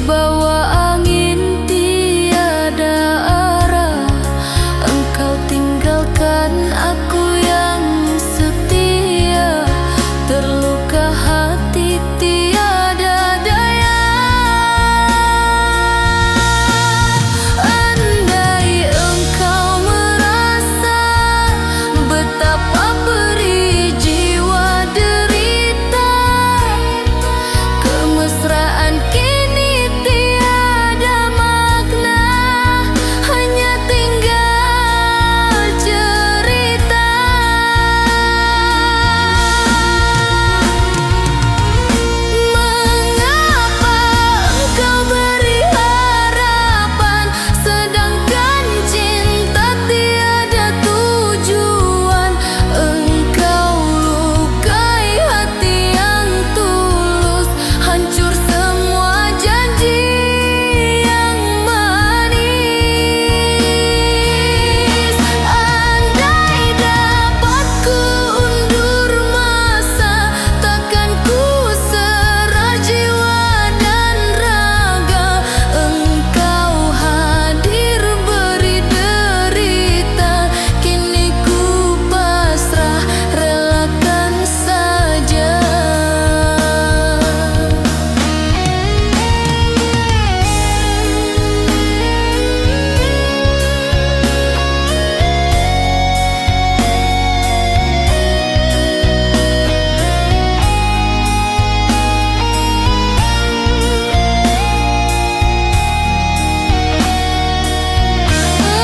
Terbawa angin tiada arah, engkau tinggalkan aku yang setia. Terluka hati tiada daya. Andai engkau merasa betapa perih jiwa derita, kemesraan kini tiada makna, hanya tinggal cerita. Mengapa engkau beri harapan, sedangkan cinta tiada tujuan? Engkau lukai hati yang tulus, hancur semua janji yang manis. Andai dapat ku undur masa, takkan ku serah jiwa dan raga. Engkau hadir beri derita, kini ku pasrah relakan saja.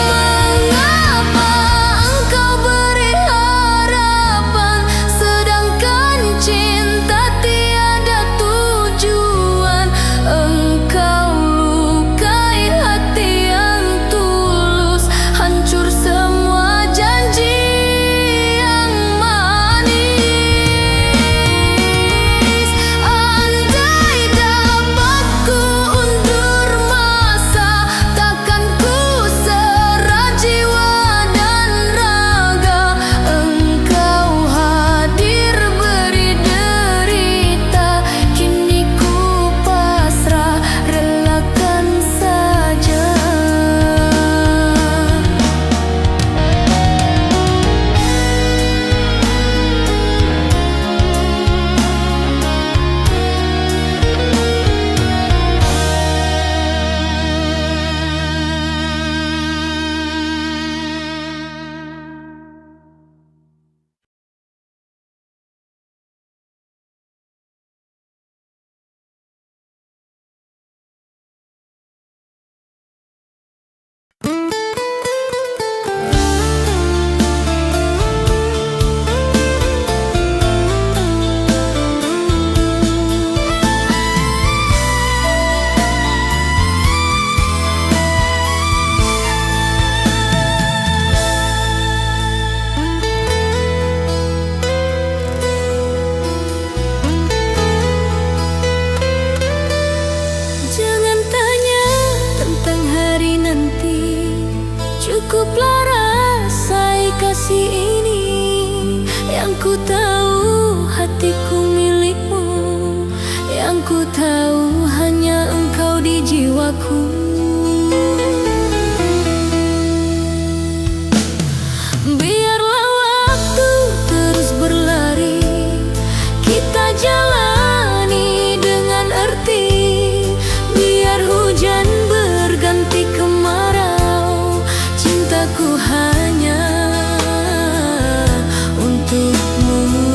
Mengapa engkau beri harapan, sedangkan cinta tiada tujuan? Engkau lukai hati yang tulus, hancur semua janji yang manis. Andai dapat ku undur masa, takkan ku serah jiwa dan raga. Engkau hadir beri derita, kini ku pasrah relakan saja. Jangan tanya tentang hari nanti, cukuplah rasai kasih ini. Yang ku tahu hatiku milikmu, yang ku tahu hanya engkau di jiwaku. Biarlah waktu terus berlari, kita jalani dengan arti. Biar hujan berganti kemarau, cintaku hanya untukmu.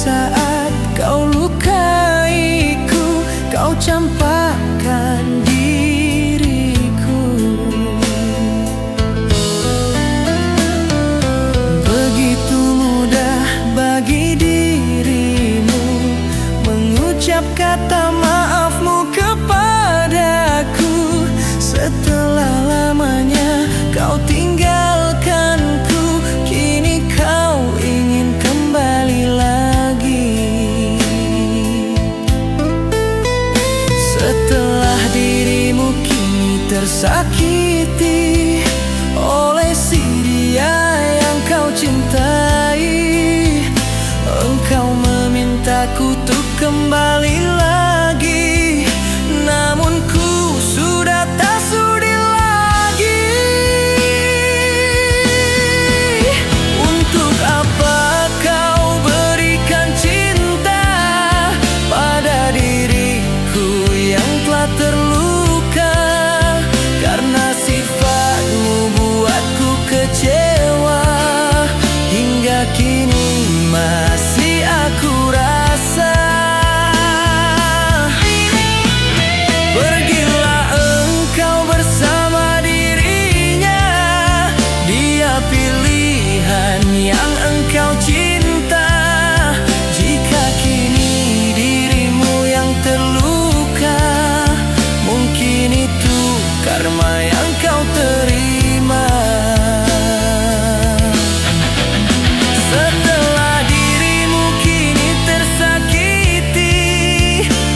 saat kau lukaiku, kau campakkan diriku. Begitu mudah bagi dirimu mengucap kata maafmu kepadaku. Setelah lamanya kau tinggalkanku, kini kau ingin kembali lagi. Setelah dirimu kini tersakiti oleh si dia yang kau cintai, engkau memintaku untuk kembali lagi, namun ku sudah tak sudi lagi. Untuk apa kau berikan cinta pada diriku yang telah terluka? Karena sifatmu buatku kecewa, hingga kini masih aku rasa. Pergilah engkau bersama dirinya, dia pilihan yang engkau cinta. Jika kini dirimu yang terluka, mungkin itu karma yang kau terima. Setelah dirimu kini tersakiti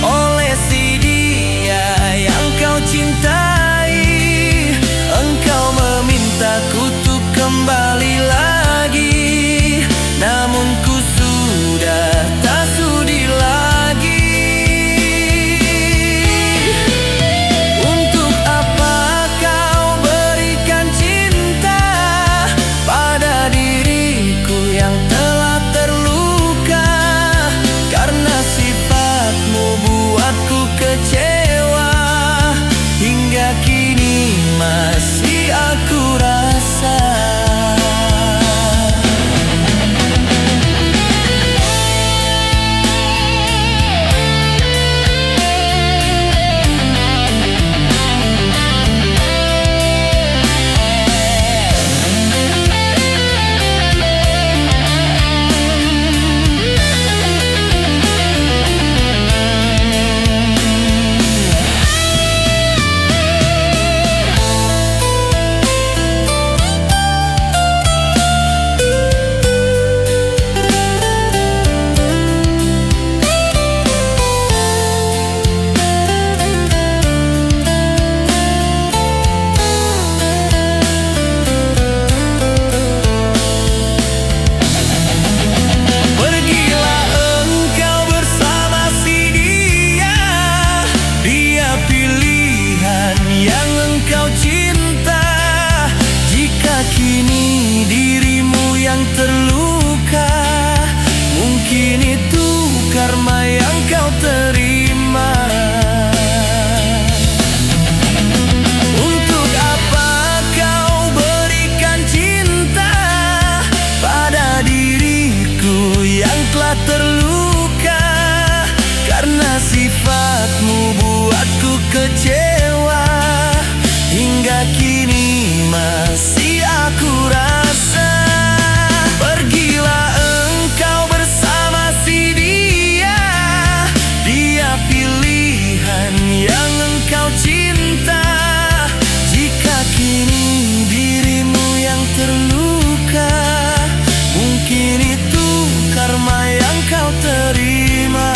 oleh si dia yang kau cintai, engkau memintaku untuk kembali lagi, namun ku sudah tak sudi lagi. Untuk apa kau berikan cinta pada diriku yang telah terluka? Karena sifatmu buatku kecewa, hingga kini masih aku rasa. Pergilah engkau bersama si dia, dia pilihan yang engkau cinta. Jika kini dirimu yang terluka, mungkin itu karma yang kau terima. Untuk apa kau berikan cinta pada diriku yang telah terluka? Karena sifatmu buatku kecewa, hingga kini masih aku rasa. Pergilah engkau bersama si dia, dia pilihan yang engkau cinta. Jika kini dirimu yang terluka, mungkin itu karma yang kau terima.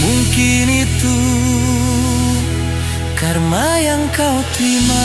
Mungkin itu karma yang kau terima.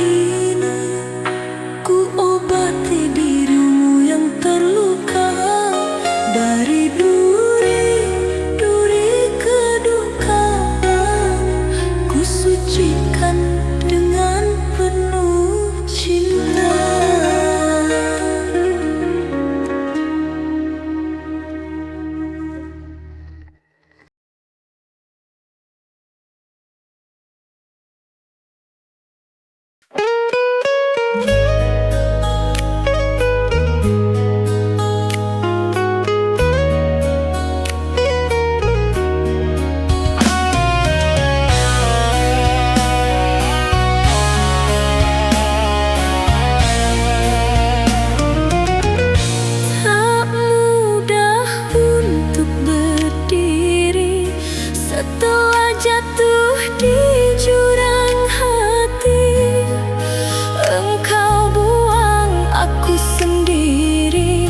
ini ku obati dirimu yang terluka. Dari duri kedukaan, ku sucikan dengan penuh cinta. Tak mudah untuk berdiri setelah jatuh di jurang hati. Engkau buang aku sendiri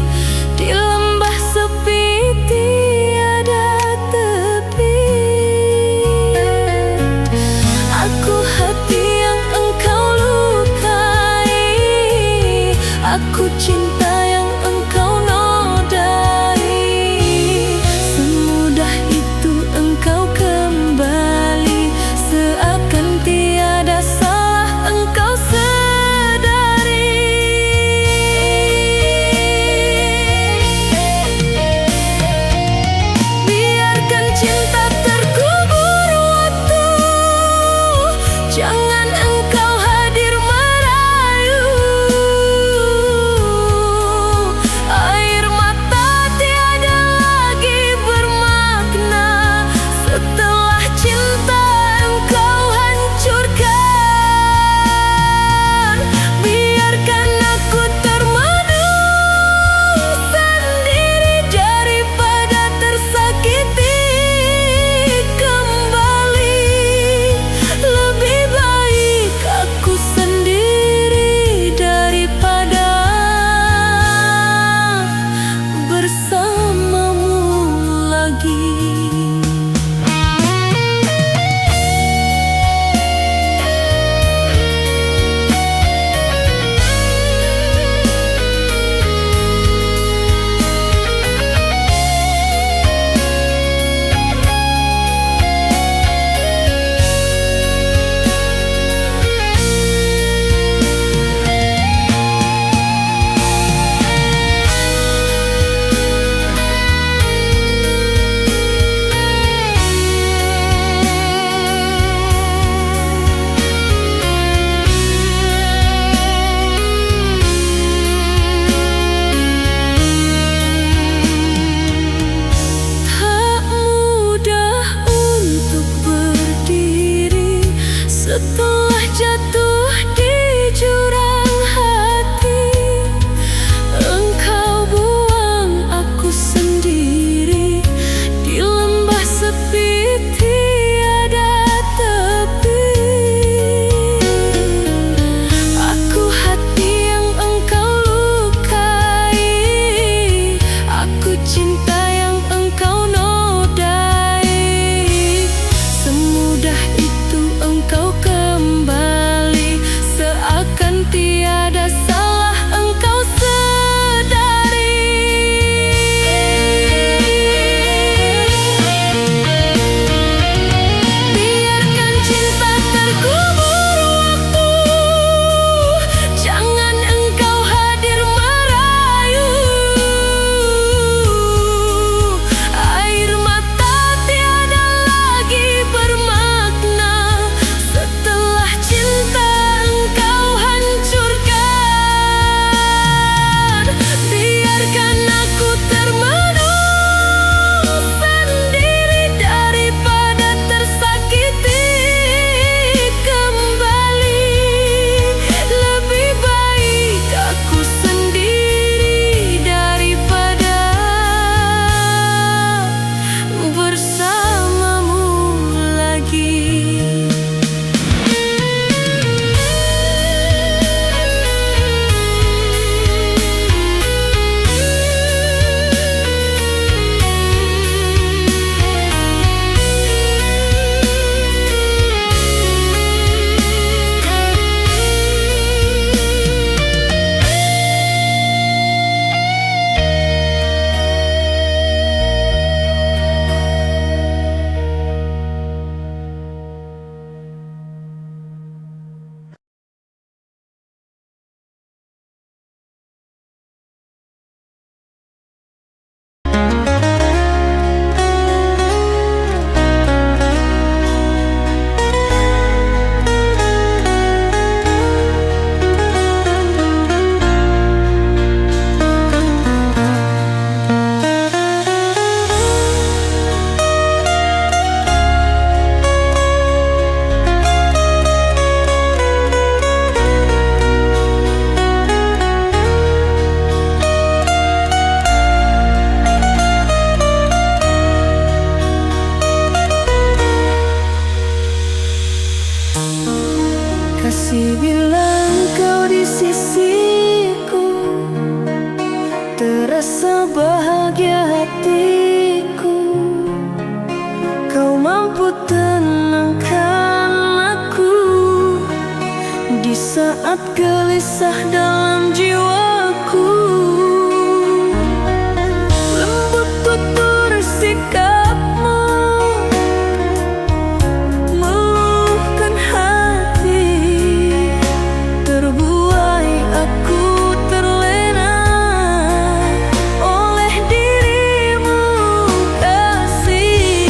di lembah sepi tiada tepi. Aku hati yang engkau lukai, aku cinta yang engkau nodai. Semudah itu engkau kembali, seakan tiada salah engkau sadari. Biarkan cinta terkubur waktu, jangan engkau hadir merayu. Air mata tiada lagi bermakna setelah cinta engkau hancurkan. Biarkan aku termenung sendiri daripada tersakiti kembali. Lebih baik aku sendiri daripada bersamamu lagi. Tak mudah untuk berdiri setelah jatuh di jurang hati. Engkau buang aku sendiri di lembah sepi tiada tepi. Aku hati yang engkau lukai, aku cinta yang engkau nodai. Semudah itu engkau kembali, Kasih bilang kau di sisiku, terasa bahagia hatiku. Kau mampu tenangkan aku di saat gelisah dalam jiwaku. Lembut tutur sikapmu meluluhkan hati, terbuai aku terlena oleh dirimu kasih.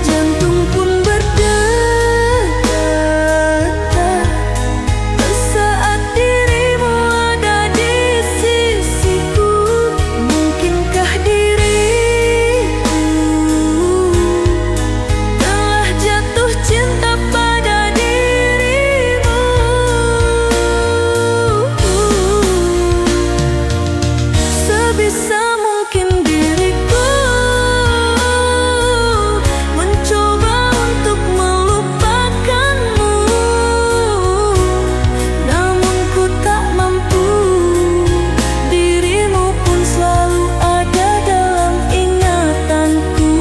Jantung pun berdetak saat dirimu ada di sisiku. Mungkinkah diriku telah jatuh cinta pada dirimu? Sebisa mungkin diriku mencoba untuk melupakanmu, namun ku tak mampu. Dirimu pun selalu ada dalam ingatanku.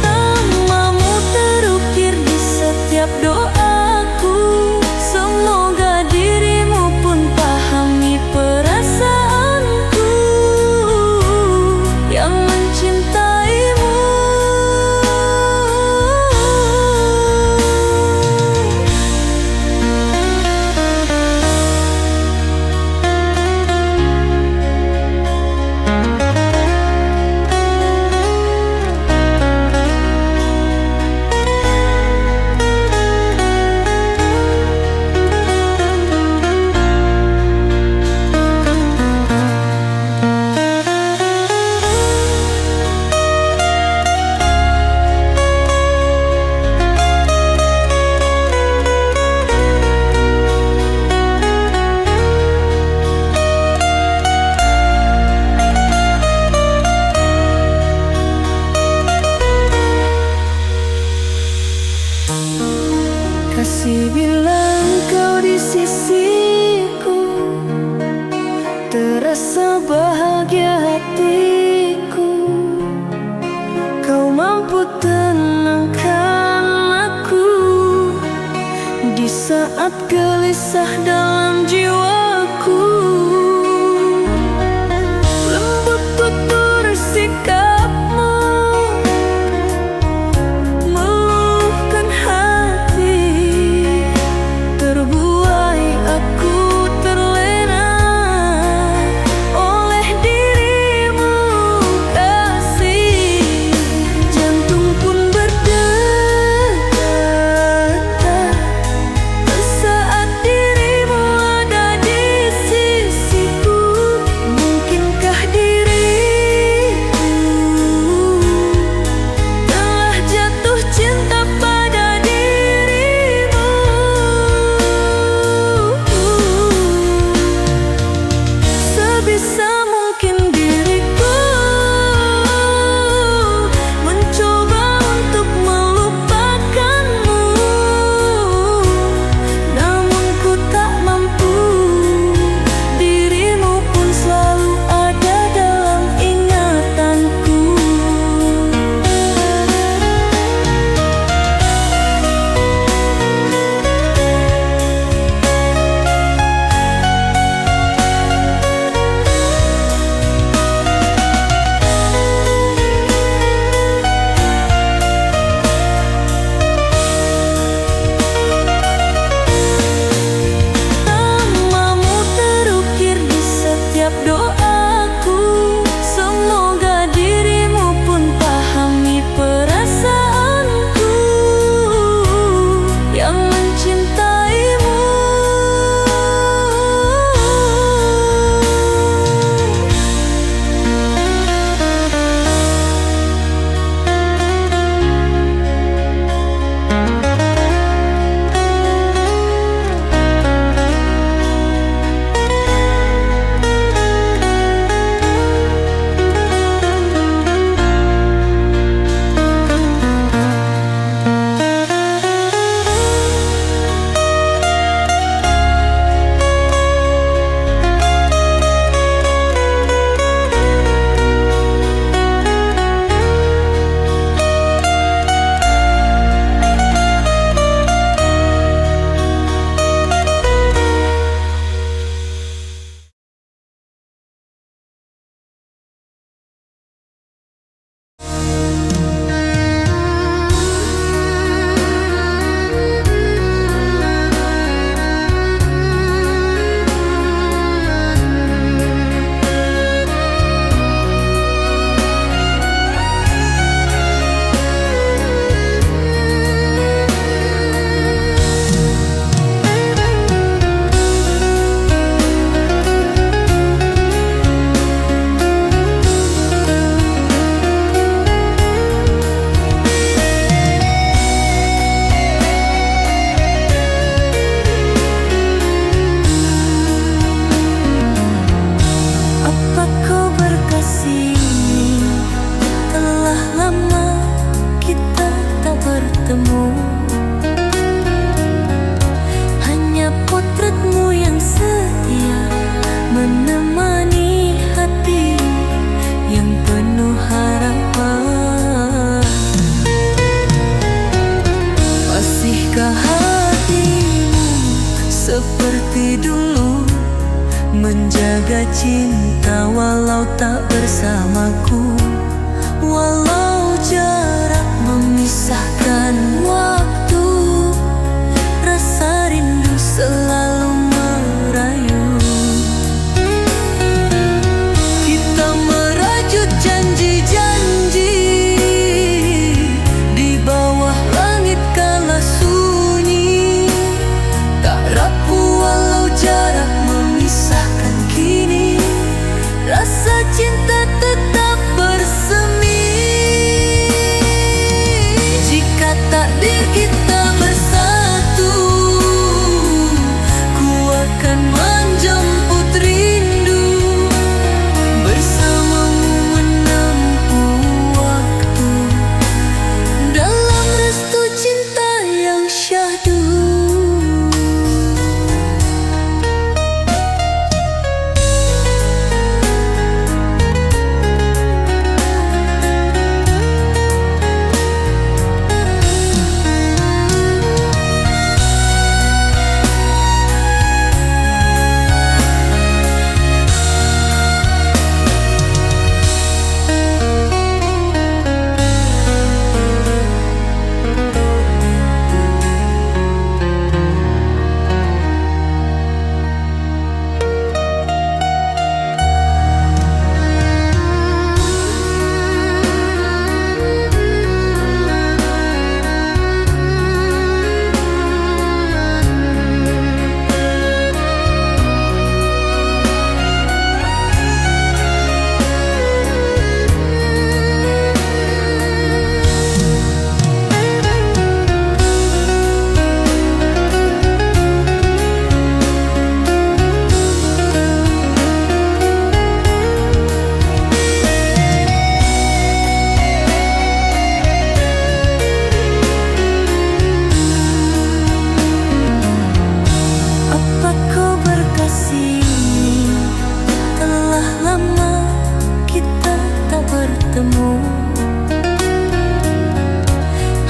Namamu terukir di setiap doaku. Semoga dirimu pun pahami perasaanku yang mencintaimu. Kasih bilang kau di sisiku, terasa bahagia hatiku. Kau mampu tenangkan aku di saat gelisah dalam jiwaku. Lembut tutur sikapmu meluluhkan hati, terbuai aku terlena oleh dirimu kasih. Jantung pun berdetak saat dirimu ada di seperti dulu, menjaga cinta walau tak bersamaku. Walau jarak memisahkan waktu, rasa rindu selalu merayu. Kita merajut janji-janji di bawah langit kala sunyi, tak rapuh walau jarak memisahkan kini, rasa cinta tetap bersemi. Jika takdir kita bersatu, ku akan menjemput rindu, bersamamu menempuh waktu, dalam restu cinta yang syahdu.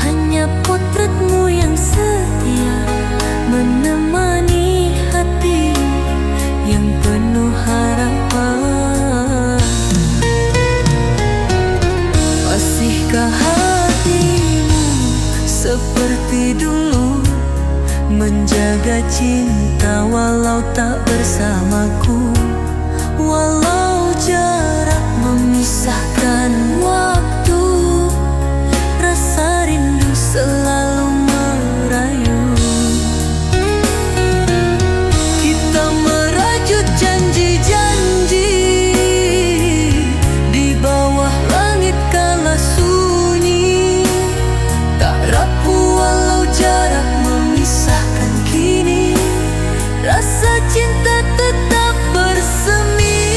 Hanya potretmu yang setia menemani hati yang penuh harapan. Masihkah hatimu seperti dulu, menjaga cinta walau tak bersamaku? Walau jarak memisahkan waktu, rasa rindu selalu merayu. Kita merajut janji-janji di bawah langit kala sunyi, tak rapuh walau jarak memisahkan kini, rasa cinta tetap bersemi.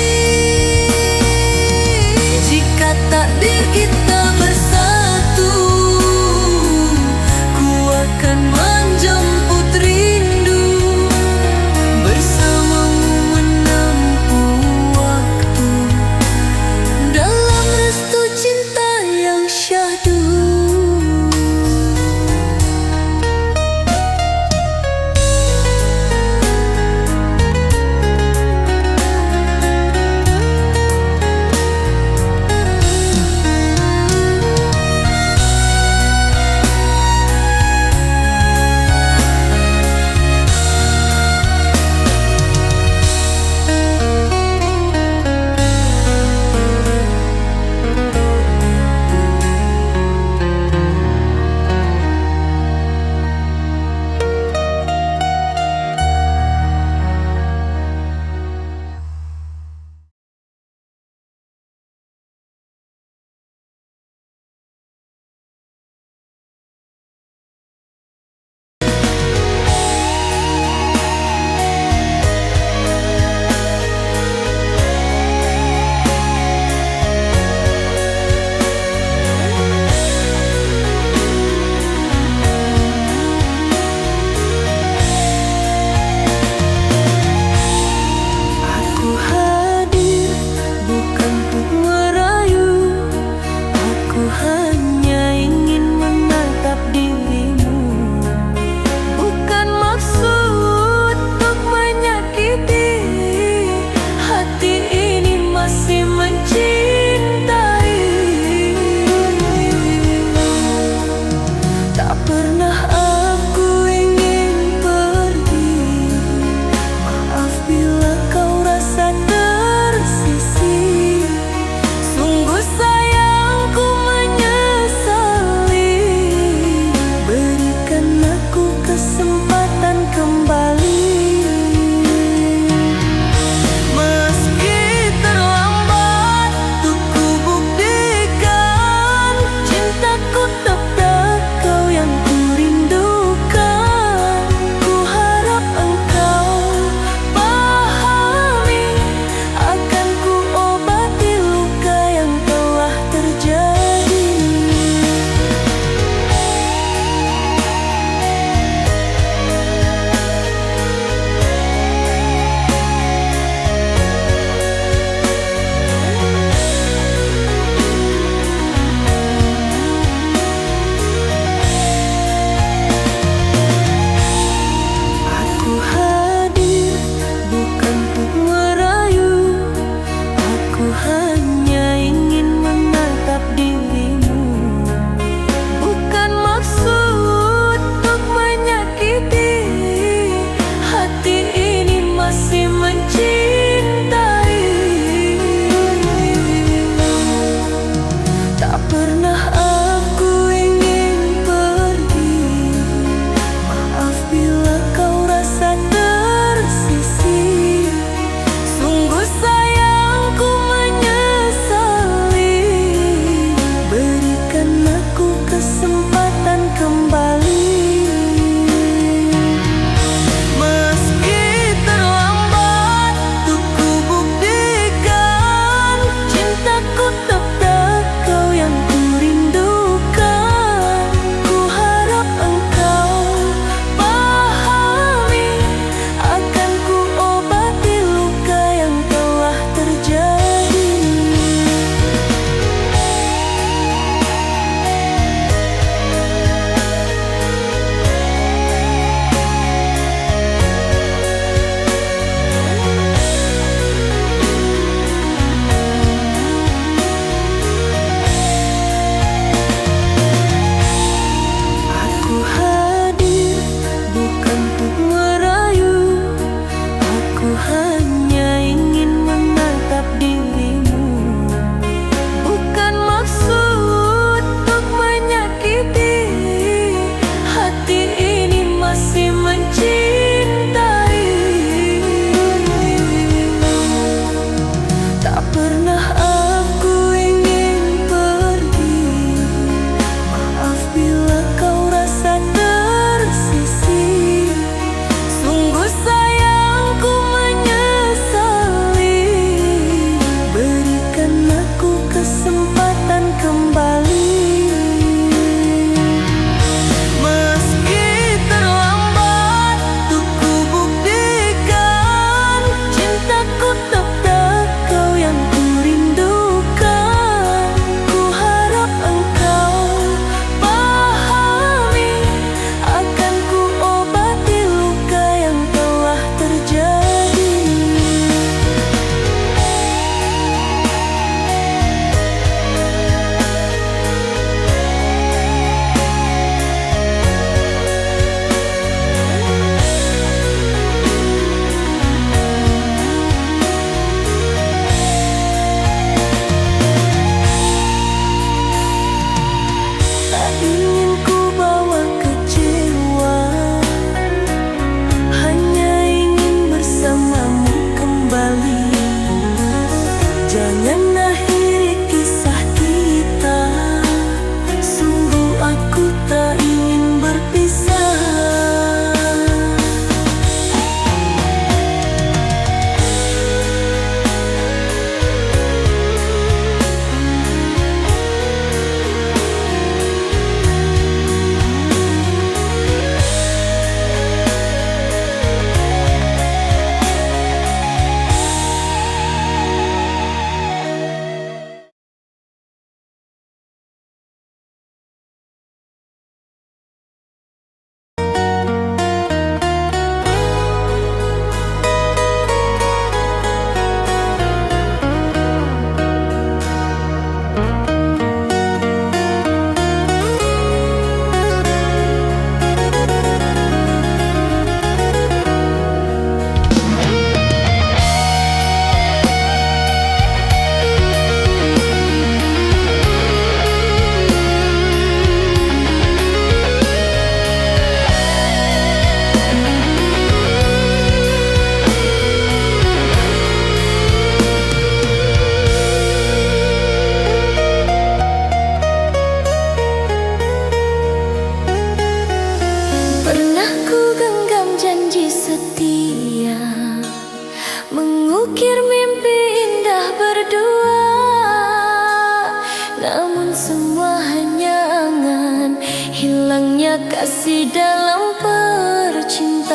semua hanya angan, hilangnya kasih dalam percintaan.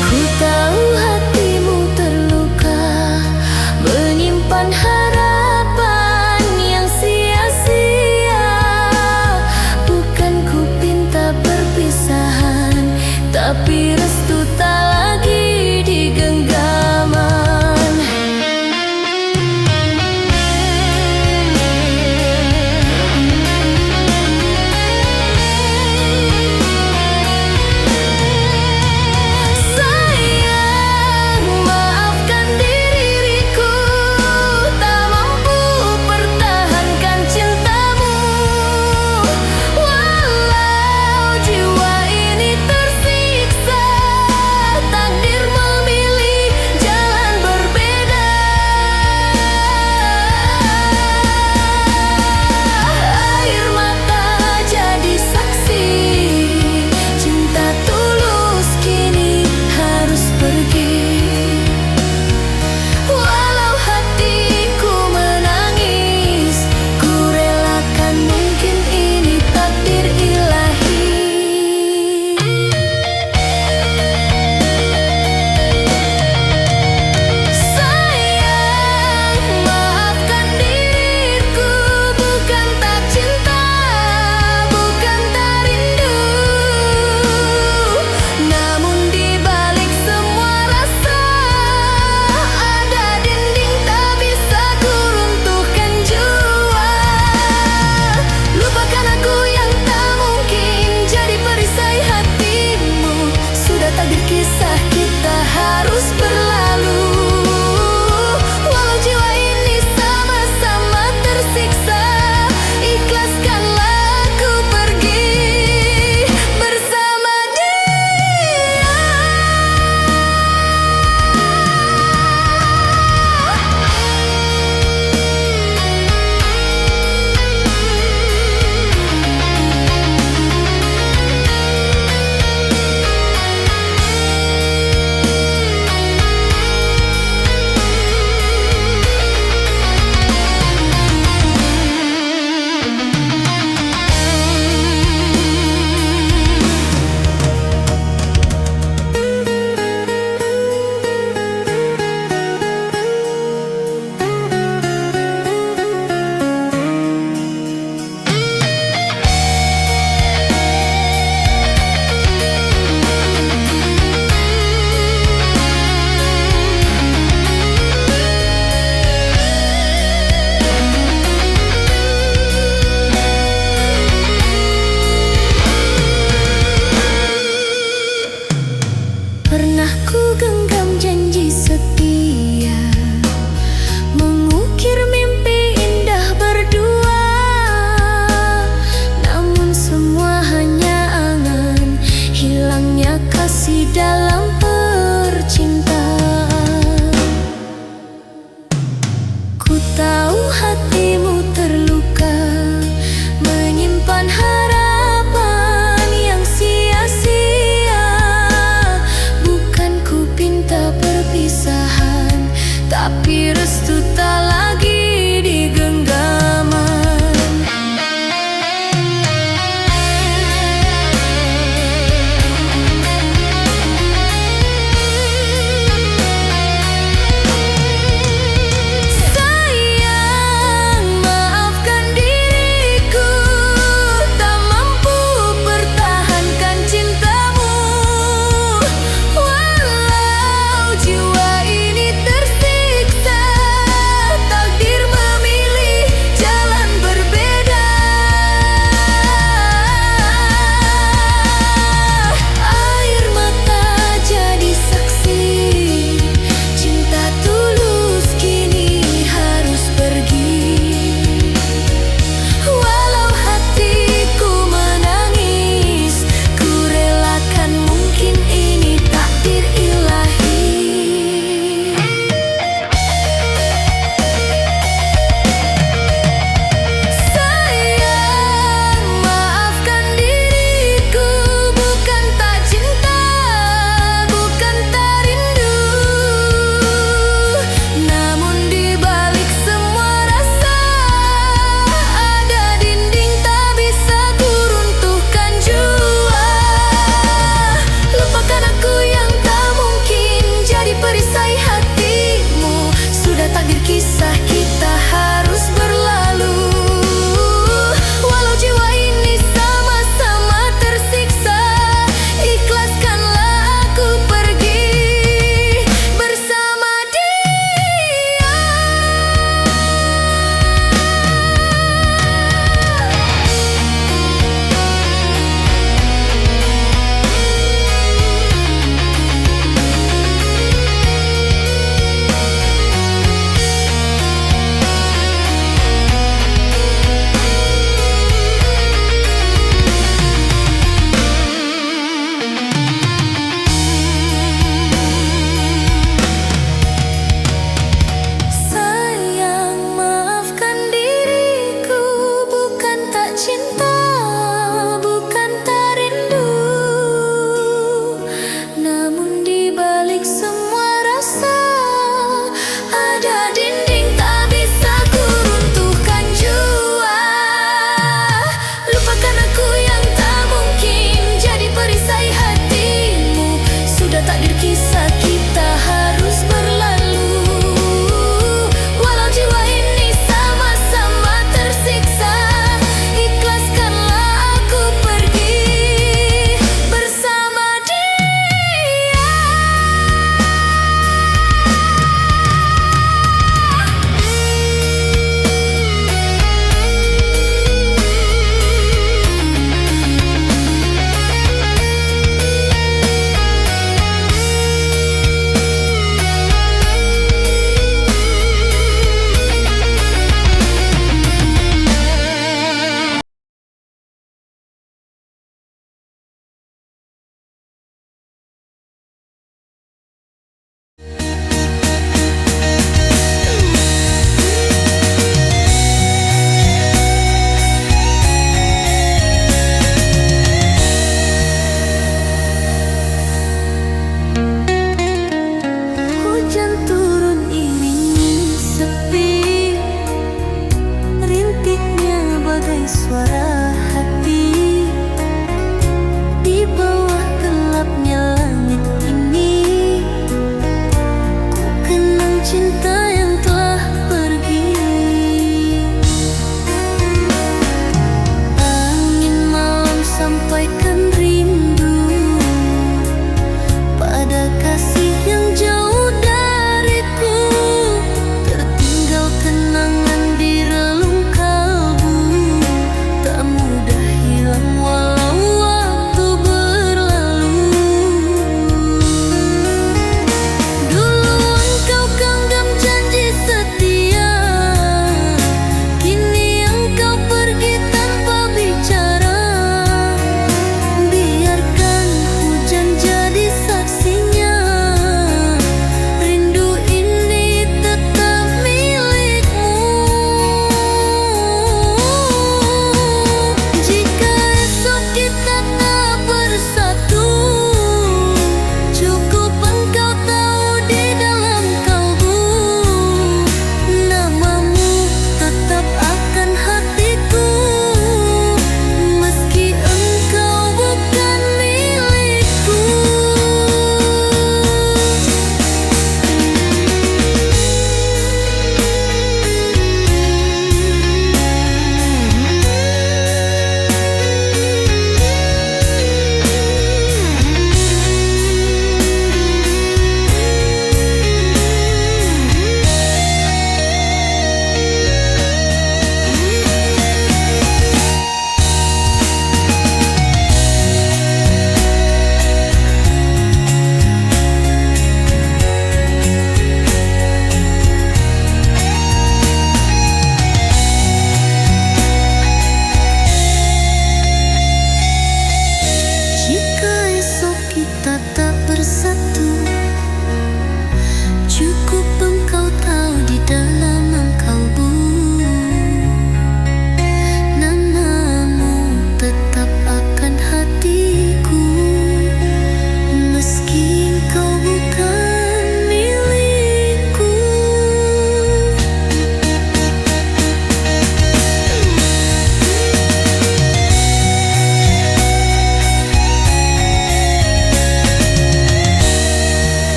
Ku tahu hatimu terluka, menyimpan harapan yang sia-sia. Bukan ku pinta perpisahan, tapi restu tak lagi di genggaman. Sayang, maafkan diriku, tak mampu pertahankan cintamu. Walau jiwa ini tersiksa, takdir memilih jalan berbeda. Air mata jadi saksi, cinta tulus kini harus pergi. Walau hatiku menangis, ku relakan, mungkin ini takdir ilahi. Sayang, maafkan diriku, bukan tak cinta, bukan tak rindu. Namun di balik semua rasa, ada dinding tak bisa ku runtuhkan jua. Lupakan aku yang tak mungkin jadi perisai hatimu. Sudah takdir kisah kita harus berlalu. Walau jiwa ini sama-sama tersiksa, ikhlaskanlah aku pergi bersama dia. Pernah ku genggam janji setia, mengukir mimpi indah berdua. Namun semua hanya angan, hilangnya kasih dalam percintaan. Ku tahu hatimu terluka, menyimpan harapan yang sia-sia. Bukan ku pinta perpisahan, tapi restu tak lagi di genggaman. Sayang, Kisah kita harus berlalu, walau jiwa ini sama-sama tersiksa. Ikhlaskanlah aku pergi bersama dia.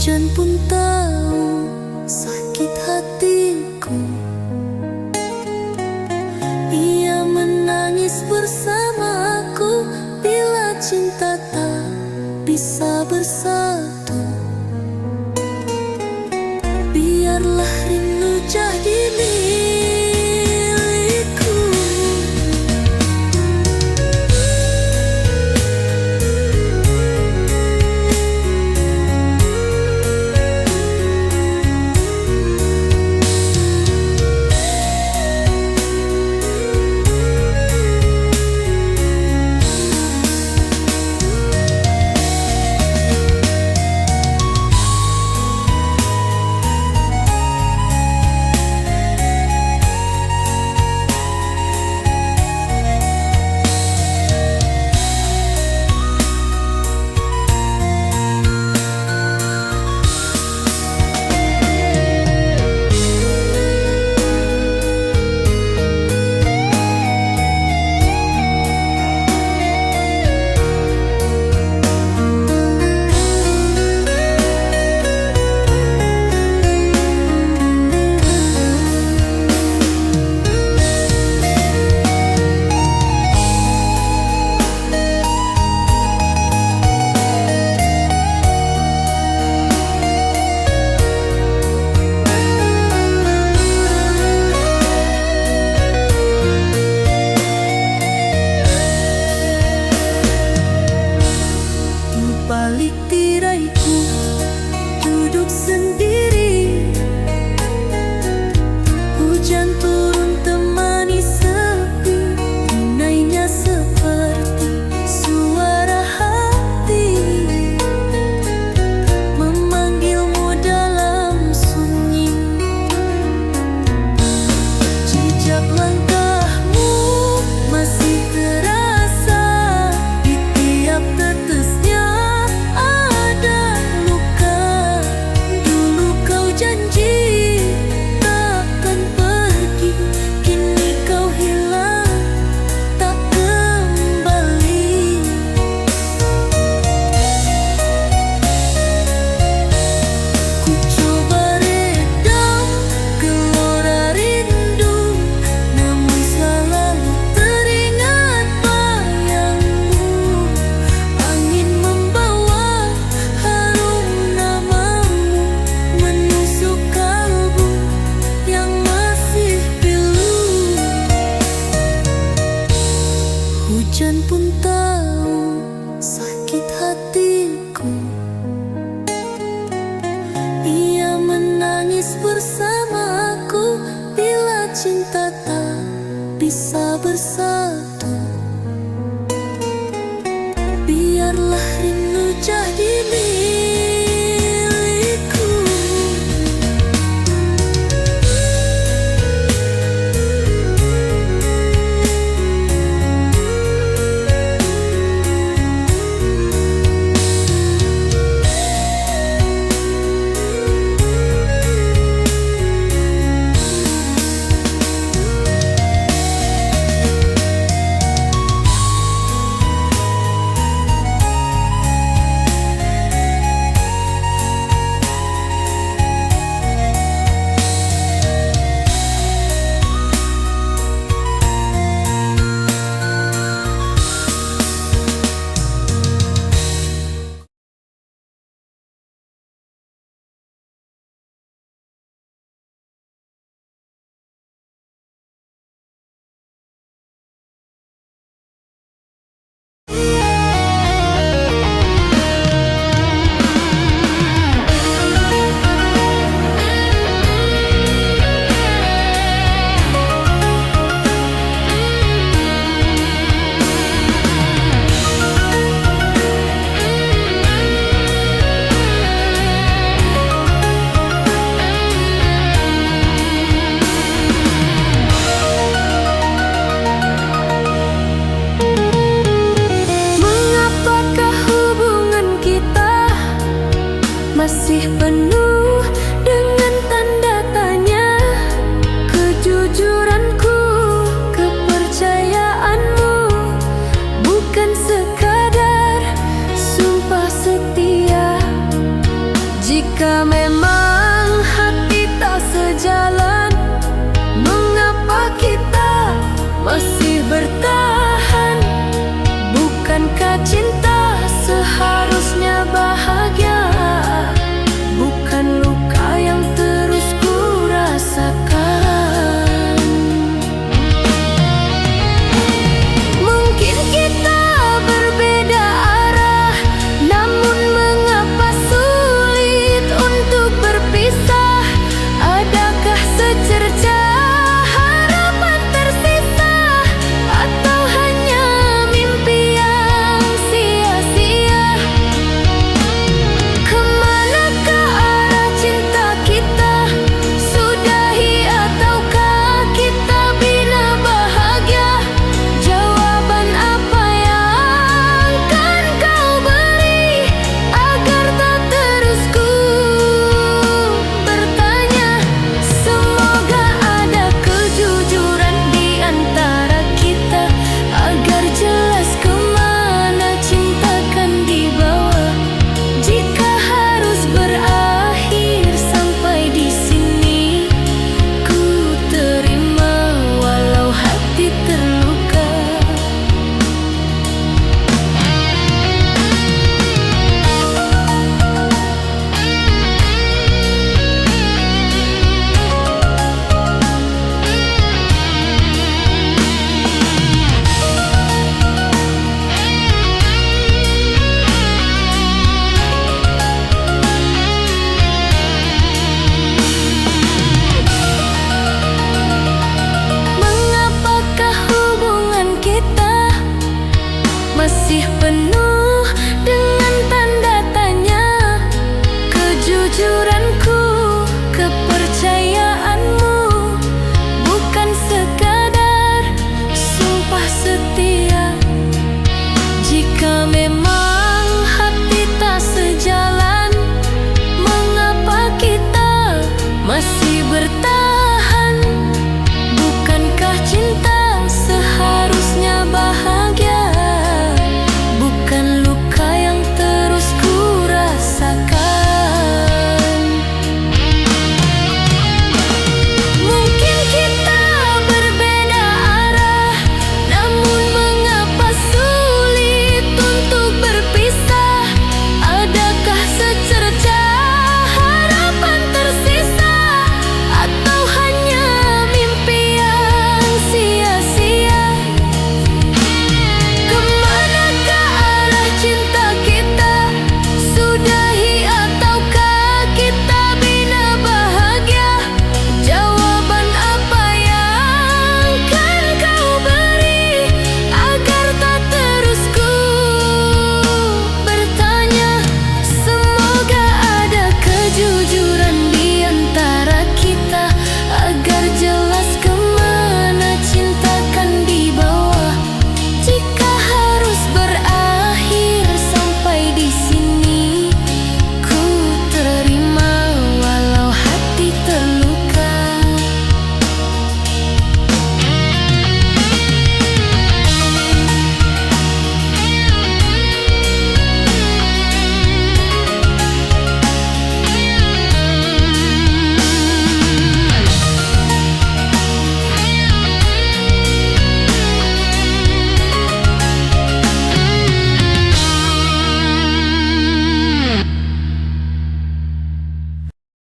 Hujan pun tahu sakit hatiku. Ia menangis bersamaku bila cinta tak bisa bersatu. Biarlah rindu jadi milikku. Balik tiraiku duduk sendiri. Hujan turun temani sepi, tunainya seperti suara hati memanggilmu dalam sunyi. Jejak langkahmu masih terasa di tiap tetesnya. Hujan pun tahu sakit hatiku. Ia menangis bersamaku bila cinta tak bisa bersatu. Biarlah rindu jadi milikku. Masih penuh dengan tanda tanya. Kejujuranku, kepercayaanmu bukan sekadar sumpah setia. Jika Karena cinta seharusnya bahagia, bukan luka yang terus ku rasakan. Mungkin kita berbeda arah, namun mengapa sulit untuk berpisah? Adakah secerca harapan tersisa, atau hanya mimpi yang sia-sia? Kemanakah arah cinta kita? Sudahi ataukah kita bina bahagia? Jawaban apa yang kan kau beri agar tak terus ku bertanya? Semoga ada kejujuran di antara kita, agar jelas kemana cinta kan dibawa. Jika harus berakhir sampai di sini, ku terima walau hati terluka. Mengapakah hubungan kita masih penuh